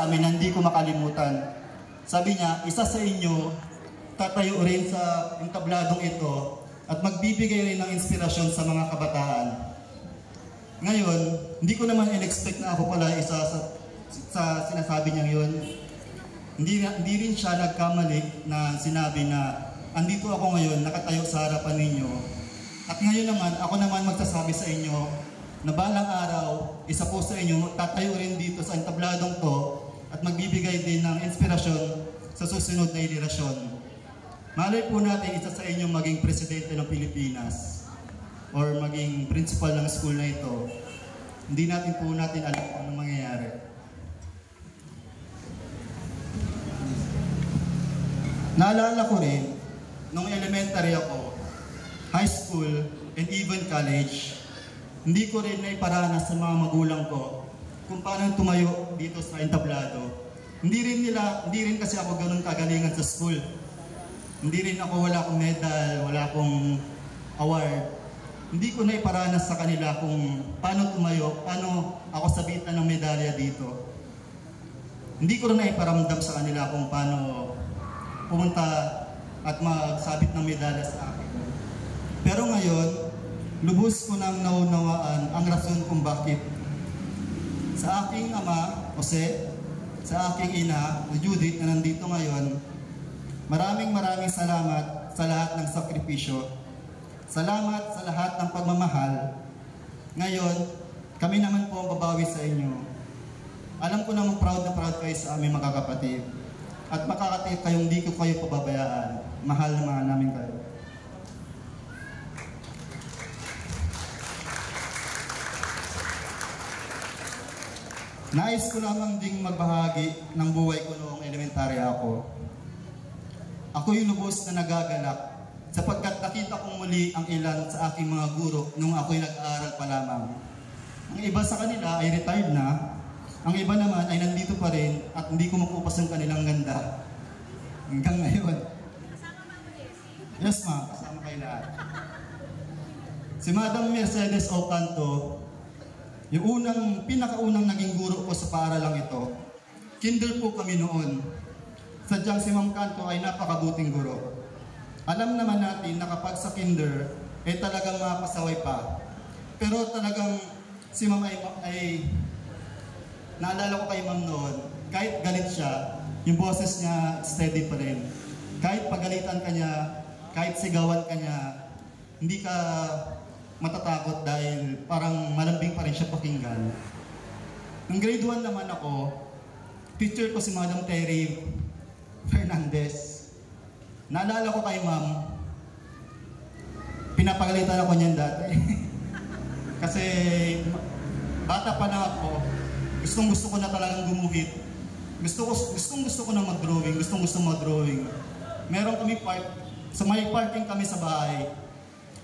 amin na hindi ko makalimutan. Sabi niya, isa sa inyo, tatayo rin sa entabladong ito at magbibigay rin ng inspirasyon sa mga kabataan. Ngayon, hindi ko naman in-expect na ako pala isa sa sinasabi niya yun. Hindi rin siya nagkamali na sinabi na andito ako ngayon, nakatayo sa harapan ninyo. At ngayon naman, ako naman magsasabi sa inyo na balang araw, isa po sa inyo, tatayo rin dito sa entabladong to at magbibigay din ng inspirasyon sa susunod na henerasyon. Malay po natin isa sa inyo maging presidente ng Pilipinas or maging principal ng school na ito. Hindi natin alam kung anong mangyayari. Naalala ko rin, nung elementary ako, high school, and even college, hindi ko rin naiparanas sa mga magulang ko kung paano tumayo dito sa entablado. Hindi rin kasi ako ganun kagalingan sa school. Hindi rin ako, wala akong medal, wala akong award. Hindi ko naiparanas sa kanila kung paano tumayo, paano ako sabitan ng medalya dito. Hindi ko rin naiparamdam sa kanila kung paano pumunta at magsabit ng medalya sa akin. Pero ngayon, lubos ko nang naunawaan ang rason kung bakit. Sa aking ama, Jose, sa aking ina, Judith, na nandito ngayon, maraming salamat sa lahat ng sakripisyo. Salamat sa lahat ng pagmamahal. Ngayon, kami naman po ang babawi sa inyo. Alam ko naman proud na proud kayo sa aming mga kapatid. At makakatiyak kayong di ko kayo pababayaan. Mahal na namin kayo. Nais ko lamang ding magbahagi ng buhay ko noong elementary ako. Ako'y lubos na nagagalak sapagkat nakita kong muli ang ilan sa aking mga guro nung ako'y nag-aaral pa lamang. Ang iba sa kanila ay retired na, ang iba naman ay nandito pa rin at hindi ko makupas ang kanilang ganda. Hanggang ngayon. Yes ma'am, kasama kayo lahat. Si Madam Mercedes Ocanto, yung pinakaunang naging guro ko sa paaralang ito. Kinder po kami noon. Sadyang si Ma'am Canto ay napakabuting guro. Alam naman natin na kapag sa kinder, talagang mapasaway pa. Pero talagang si Ma'am ay naalala ko kay Ma'am noon, kahit galit siya, yung boses niya steady pa rin. Kahit pagalitan ka niya, kahit sigawan ka niya, hindi ka matatakot dahil parang malambing pa rin siya pakinggan. Nung grade 1 naman ako, teacher ko si Madam Terry Fernandez. Naalala ko kay Ma'am, pinapagalitan ako niyan dati. Kasi bata pa na ako, gustong-gusto ko na talagang gumuhit. Gustong-gusto ko na mag-drawing, gustong-gusto mag-drawing. Meron kami sa may parking kami sa bahay.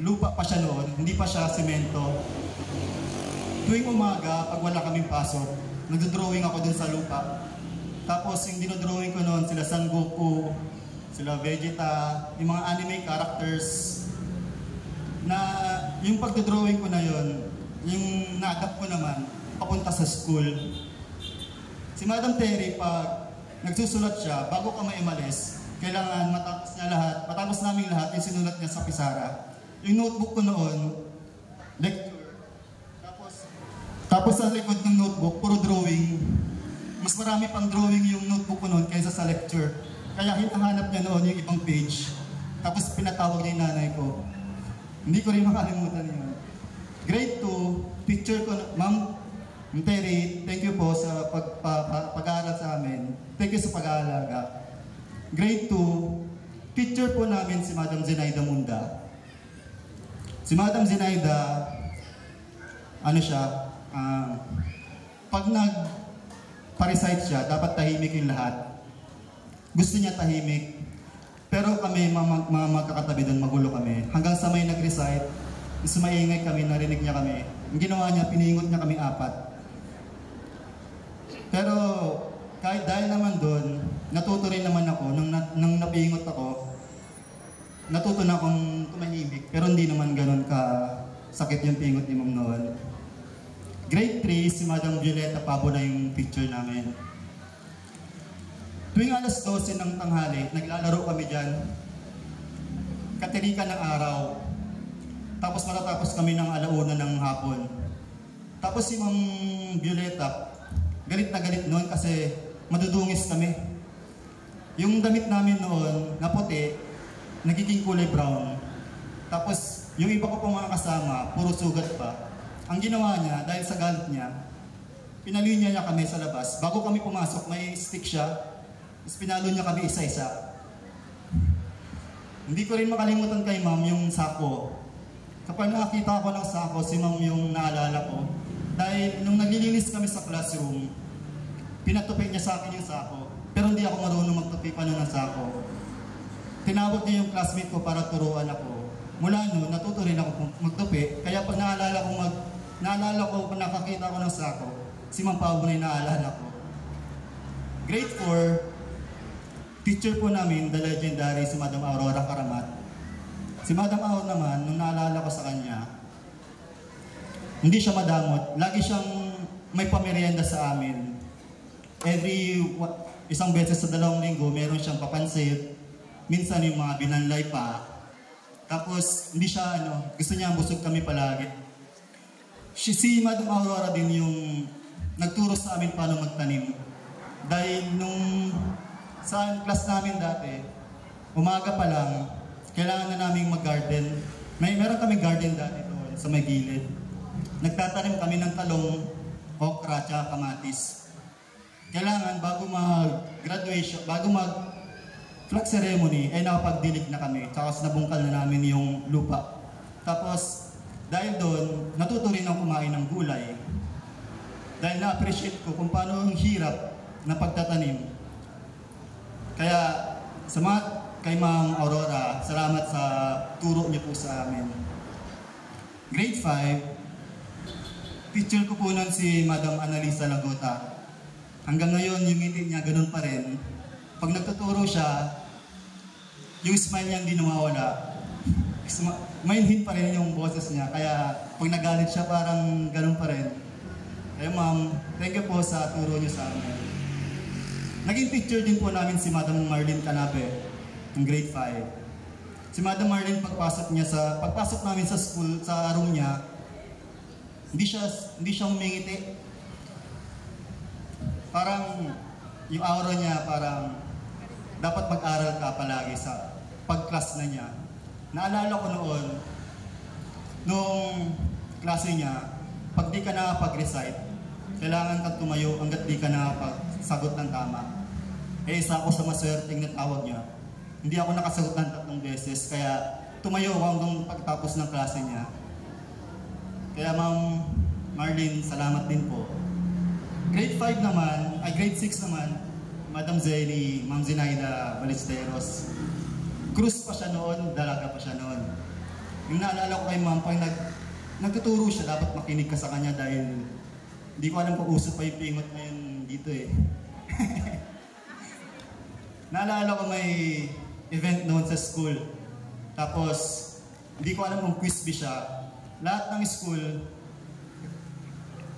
Lupa pa siya noon, hindi pa siya semento. Tuwing umaga, pag wala kaming pasok, nagdodrawing ako dun sa lupa. Tapos yung dinodrawing ko noon, sila Son Goku, sila Vegeta, yung mga anime characters. Na yung pagdodrawing ko na yon, yung na-adapt ko naman, papunta sa school. Si Madam Terry, pag nagsusulat siya, bago ka maimalis, kailangan matapos namin lahat yung sinulat niya sa pisara. Yung notebook ko noon, lecture. Tapos sa likod ng notebook, puro drawing. Mas marami pang drawing yung notebook ko noon kaysa sa lecture. Kaya hinahanap niya noon yung ibang page. Tapos pinatawag niya yung nanay ko. Hindi ko rin makalimutan yun. Grade 2, picture ko, Ma'am Terry, thank you po sa pag-aaral sa amin. Thank you sa pag-aalaga. Grade 2, picture po namin si Madam Zenaida Munda. Si Madam Zenaida, pag nag-recite siya, dapat tahimik yung lahat. Gusto niya tahimik. Pero kami, mga magkakatabi doon, magulo kami. Hanggang sa may nag-recite, mas maingay kami, narinig niya kami. Ang ginawa niya, piningot niya kami 4. Pero kahit dahil naman doon, natuto rin naman ako, nang napingot ako, natuto na akong tumahimik, pero hindi naman ganun ka sakit yung pingot ni Ma'am noon. Grade 3, si Madam Violeta Pabo na yung picture namin. Tuwing alas 12 ng tanghali, naglalaro kami dyan. Katirikan ng araw. Tapos matatapos kami ng alauna ng hapon. Tapos si Ma'am Violeta, galit na galit noon kasi madudungis kami. Yung damit namin noon na puti, nagiging kulay brown. Tapos yung iba ko pong mga kasama, puro sugat pa. Ang ginawa niya, dahil sa galit niya, pinalinya niya kami sa labas. Bago kami pumasok, may stick siya. Tapos pinalo niya kami isa-isa. Hindi ko rin makalimutan kay Ma'am yung sako. Kapag nakakita ko ng sako, si Ma'am yung naalala ko. Dahil nung naglilinis kami sa classroom, pinatupi niya sa akin yung sako. Pero hindi ako marunong magtupi pa ng sako. Tinawag niya yung classmate ko para turuan ako. Mula noon, natuto rin ako magtupi. Kaya pag naalala ko, pag nakakita ko ng sako, si Ma'am Pao na yung naalala ko. Grade 4, teacher po namin, the legendary si Madam Aurora Karamat. Si Madam Aurora naman, nung naalala ko sa kanya, hindi siya madamot. Lagi siyang may pamerienda sa amin. Isang beses sa 2 linggo, meron siyang papansit. Minsan yung mga binanlay pa. Tapos, hindi siya, gusto niya busog kami palagi. Si Madam Aurora din yung nagturo sa amin paano magtanim. Dahil nung sa class namin dati, umaga pa lang, kailangan na namin mag-garden. Meron kami garden dati doon sa may gilid. Nagtatanim kami ng talong, okra, tsaka kamatis. Kailangan bago mag-graduation, bago mag-flag ceremony, ay nakapagdilig na kami. Tsaka nabungkal na namin yung lupa. Tapos, dahil doon, natuto rin ako kumain ng gulay. Dahil na-appreciate ko kung paano ang hirap na pagtatanim. Kaya, kay Ma'am Aurora, salamat sa turo niyo po sa amin. Grade 5, teacher ko po nun si Madam Annalisa Lagota. Hanggang ngayon, yung ngiti niya ganun pa rin. Pag nagtuturo siya, yung smile niya hindi nawawala. Mainhin pa rin yung boses niya. Kaya pag nagalit siya, parang ganun pa rin. Kaya ma'am, thank you po sa turo niyo sa amin. Naging teacher din po namin si Madam Marlene Canabe, ng grade 5. Si Madam Marlene, pagpasok namin sa school, sa room niya, hindi siya humingiti. Parang yung aura niya, parang dapat mag-aral ka palagi sa pag-class na niya. Naalala ko noon, nung klase niya, pag di ka nakapag-recite, kailangan kang tumayo hanggat di ka nakapagsagot ng tama. Isa ako sa maswerteng natawag niya. Hindi ako nakasagot ng 3 beses, kaya tumayo ako hanggang pagtapos ng klase niya. Kaya Ma'am Marlene, salamat din po. Grade 5 naman, grade 6 naman, Madam Zelly, Ma'am Zinaida Ballesteros. Cruise pa siya noon, dalaga pa siya noon. Yung naalala ko kay Ma'am, pag nagtuturo siya, dapat makinig ka sa kanya dahil hindi ko alam kung uso pa yung pingot ngayon dito eh. Naalala ko may event noon sa school. Tapos, hindi ko alam kung quiz bee siya. Lahat ng school,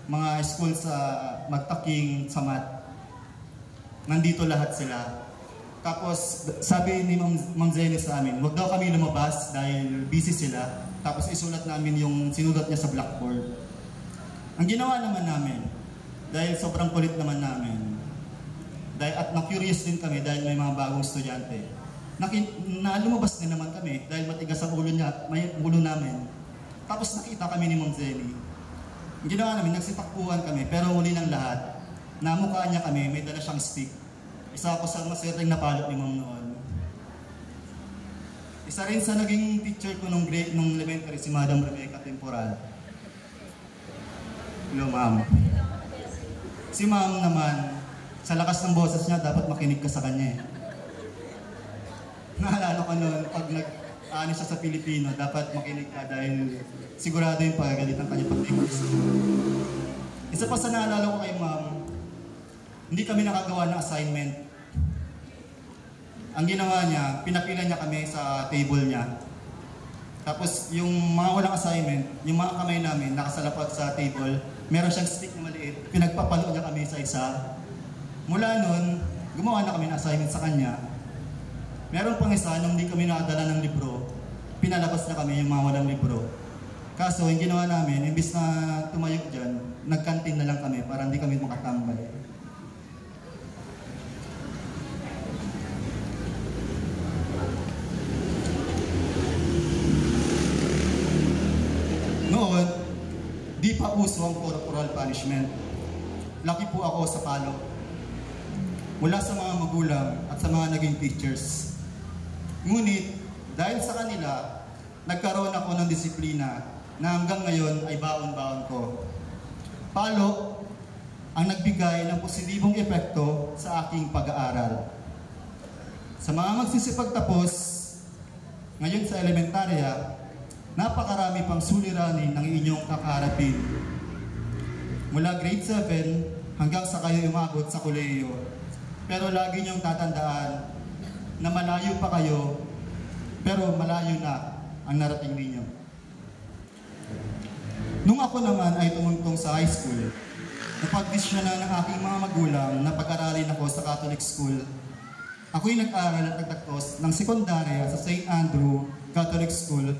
mga school sa Magtaking, sa Mat, nandito lahat sila. Tapos, sabi ni Ma'am Zelly sa amin, wag daw kami lumabas dahil busy sila. Tapos isulat namin yung sinulat niya sa blackboard. Ang ginawa naman namin, dahil sobrang kulit naman namin, at na-curious din kami dahil may mga bagong estudyante, na lumabas din naman kami dahil matigas ang ulo namin. Tapos nakita kami ni Ma'am Zelly. Ang ginawa namin, nagsitakbuhan kami, pero huli ng lahat, namukha niya kami, may dala siyang stick. Isa ako sa maswerteng napalot ni Ma'am noon. Isa rin sa naging teacher ko nung elementary, si Madam Rebecca Temporal. Hello, Ma'am. Si Ma'am naman, sa lakas ng boses niya, dapat makinig ka sa kanya eh. Naalala ko noon, pag nag-ano siya sa Pilipino, dapat makinig ka dahil sigurado yung pagagalit ang kanya pag-English. Isa pa sa naalala ko kay Ma'am, hindi kami nakagawa ng assignment. Ang ginawa niya, pinapila niya kami sa table niya. Tapos yung mga walang assignment, yung mga kamay namin nakasalapag sa table, meron siyang stick na maliit, pinagpapalo niya kami sa isa. Mula nun, gumawa na kami ng assignment sa kanya. Meron pang isa, nung hindi kami nakadala ng libro, pinalabas na kami yung mga walang libro. Kaso, yung ginawa namin, imbis na tumayo dyan, nagkantin na lang kami para hindi kami makatambay. Noon, di pa uso ang corporal punishment. Laki po ako sa palo. Mula sa mga magulang at sa mga naging teachers. Ngunit, dahil sa kanila, nagkaroon ako ng disiplina na hanggang ngayon ay baon-baon ko. Palo ang nagbigay ng positibong epekto sa aking pag-aaral. Sa mga magsisipagtapos, ngayon sa elementarya, napakarami pang suliranin ng inyong kakaharapin. Mula grade 7 hanggang sa kayo umabot sa kolehiyo. Pero lagi niyong tatandaan na malayo pa kayo, pero malayo na ang narating ninyo. Nung ako naman ay tumuntong sa high school, napag-desisyon na ng aking mga magulang na pag-aralin ako sa Catholic school. Ako'y nag-aral at nagtaktos ng sekundarya sa St. Andrew Catholic School.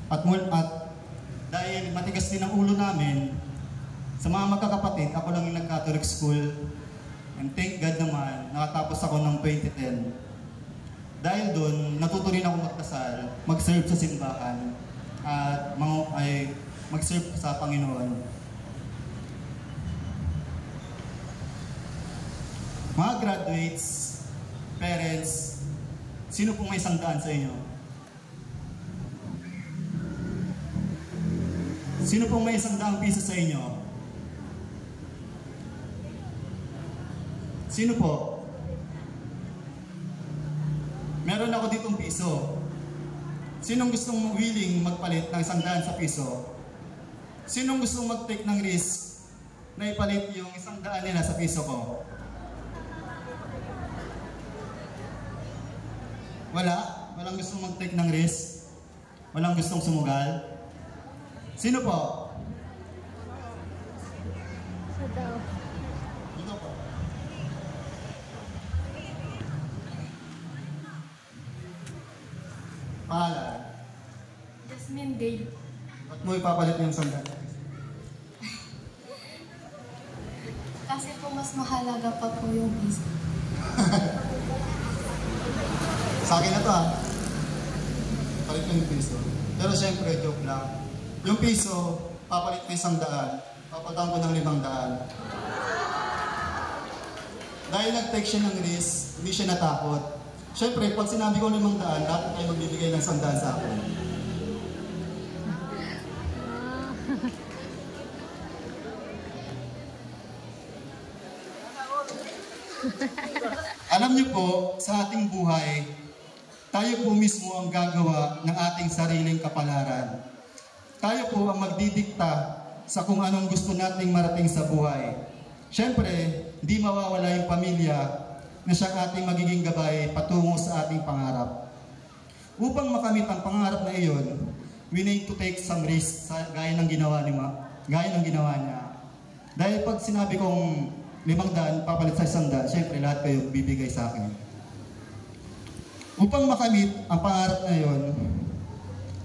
At dahil matigas din ang ulo namin, sa mga magkakapatid, ako lang yung nag-Catholic school. And thank God naman, nakatapos ako ng 2010. Dahil doon, natuto rin ako magdasal, mag-serve sa simbahan, at mag-serve sa Panginoon. Mga graduates, parents, sino pong may 100 sa inyo? Sino pong may 100 piso sa inyo? Sino po? Meron ako ditong piso. Sinong gustong willing magpalit ng 100 sa piso? Sinong gustong mag-take ng risk na ipalit yung 100 nila sa piso ko? Wala? Walang gustong mag-take ng risk? Walang gustong sumugal? Sino po? Dito po. Pangalan? Jasmine Dale. Ba't mo ipapalit yung 100? Kasi po mas mahalaga pa po yung piso. Sa akin na to palit ko yung piso. Pero syempre, joke lang. Yung piso, papalit ko yung 100. Papalitan ko ng 500. Dahil nag-take siya ng risk, hindi siya natakot. Syempre, pag sinabi ko 500, dapat tayo magbibigay ng 100 sa akin. Alam niyo po, sa ating buhay, tayo po mismo ang gagawa ng ating sariling kapalaran. Tayo po ang magdidikta sa kung anong gusto nating marating sa buhay. Syempre, di mawawala yung pamilya na siyang ating magiging gabay patungo sa ating pangarap. Upang makamit ang pangarap na iyon, we need to take some risks gaya ng ginawa niya. Dahil pag sinabi kong 500, papalit sa 100, syempre lahat kayo bibigay sa akin. Upang makamit ang pangarap na iyon,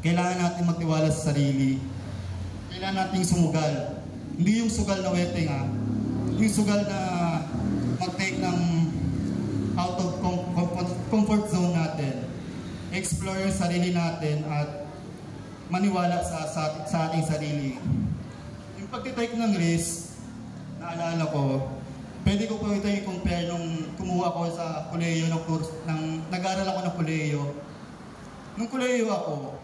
kailangan natin magtiwala sa sarili. Kailangan nating sumugal. Hindi yung sugal na weteng yung sugal na mag-take ng out of comfort zone natin. Explore yung sarili natin at maniwala sa ating sarili. Yung pag-take ng risk, naalala ko, pwede ko po ito i-compare nung kumuha ko sa kolehiyo ng course, nag-aral ako ng kolehiyo. Nung kolehiyo ako,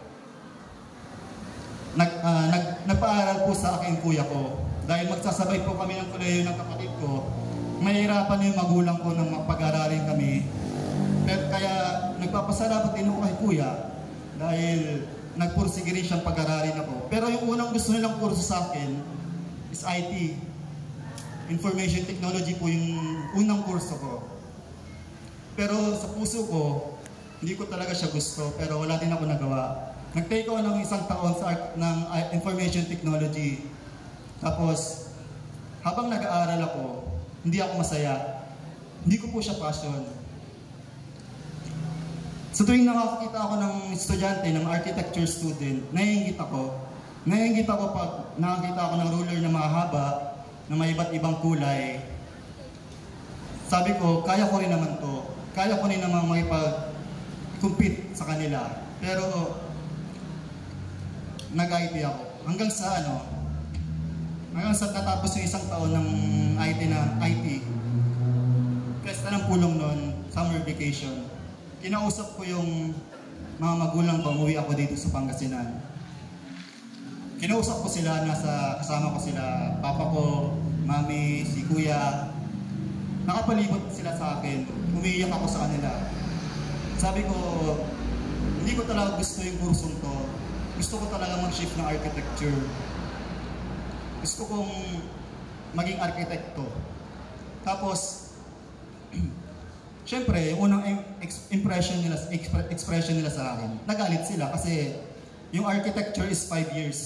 nagpaaral po sa akin kuya ko. Dahil magsasabay po kami ng kolehiyo ng kapatid ko, mahirapan yung magulang ko nang mapag-aralin kami. Kaya nagpapasalamat din ako kay kuya dahil nagpursige rin siyang pag-aralin ako. Pero yung unang gusto nilang kurso sa akin is IT. Information Technology po yung unang kurso ko. Pero sa puso ko, hindi ko talaga siya gusto, pero wala din ako nagawa. Nag-take ako ng 1 taon ng Information Technology. Tapos, habang nag-aaral ako, hindi ako masaya. Hindi ko po siya passion. Sa tuwing nakakita ako ng estudyante, ng architecture student, naiingit ako. Naiingit ako pag nakakita ako ng ruler na mahaba, na may iba't ibang kulay. Sabi ko, kaya ko rin naman to. Kaya ko rin naman makipag-compete sa kanila. Pero, nag-IT ako. Hanggang sa natapos yung isang taon ng IT. Pesta ng pulong noon, summer vacation. Kinausap ko yung mga magulang ko, umuwi ako dito sa Pangasinan. Kinausap ko sila, kasama ko sila, papa ko, mami, si kuya. Nakapalibot sila sa akin, umiiyak ako sa kanila. Sabi ko, hindi ko talaga gusto yung kursong to. Gusto ko talaga mag-shift ng architecture. Gusto kong maging arkitekto. Tapos, syempre, yung unang expression nila sa akin, nagalit sila kasi yung architecture is 5 years.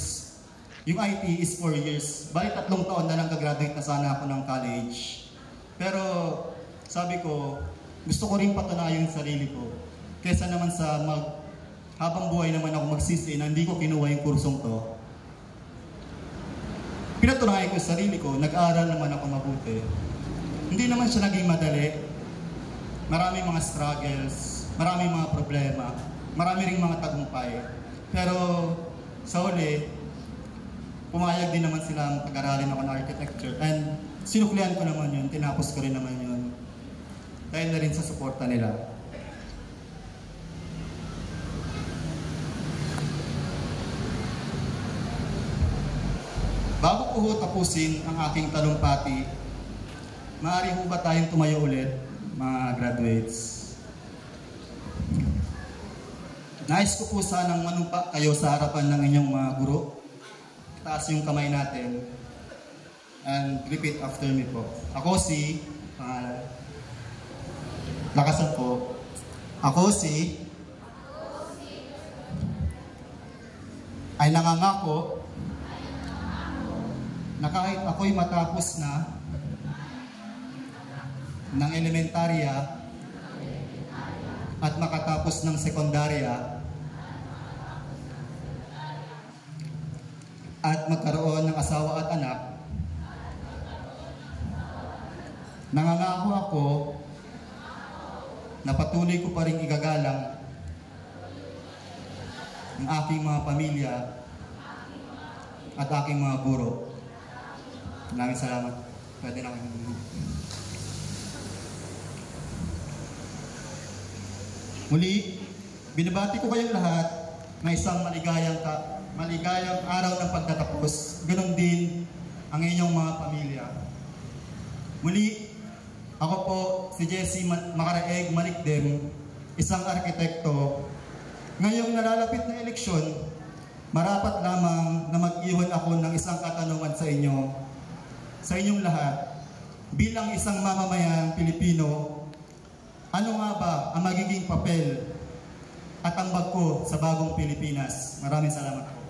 Yung IT is 4 years. Bali 3 taon na lang gagraduate na sana ako ng college. Pero sabi ko, gusto ko rin patunayan yung sarili ko. Kesa naman sa habang buhay naman ako magsisi na hindi ko kinuha yung kursong to. Pinatunayan ko yung sarili ko, nag-aaral naman ako mabuti. Hindi naman siya naging madali. Maraming mga struggles, maraming mga problema, marami ring mga tagumpay. Pero sa huli, pumayag din naman silang pag-aralin ako ng architecture. And sinuklian ko naman yun, tinapos ko rin naman yun. Dahil na rin sa suporta nila. Bago ko tapusin ang aking talumpati, maaari ho ba tayong tumayo ulit, mga graduates? Nais ko po sanang manumpa kayo sa harapan ng inyong mga guro. Taas yung kamay natin. And repeat after me po. Ako si, lakasan po. Ako si, ay nangangako na kahit ako'y matapos na ng elementarya at makatapos ng sekundarya at magkaroon ng asawa at anak, nangangako ako na patuloy ko pa rin igagalang ang aking mga pamilya at aking mga guro. Maraming salamat. Pwede na kayo. Muli, binabati ko kayong lahat na isang maligayang araw ng pagtatapos. Ganon din ang inyong mga pamilya. Muli, ako po si Jesse Macaraeg Manikdem, isang arkitekto. Ngayong nalalapit na eleksyon, marapat lamang na mag-iwan ako ng isang katanungan sa inyong lahat. Bilang isang mamamayang Pilipino, ano nga ba ang magiging papel at ambag ko sa bagong Pilipinas? Maraming salamat po.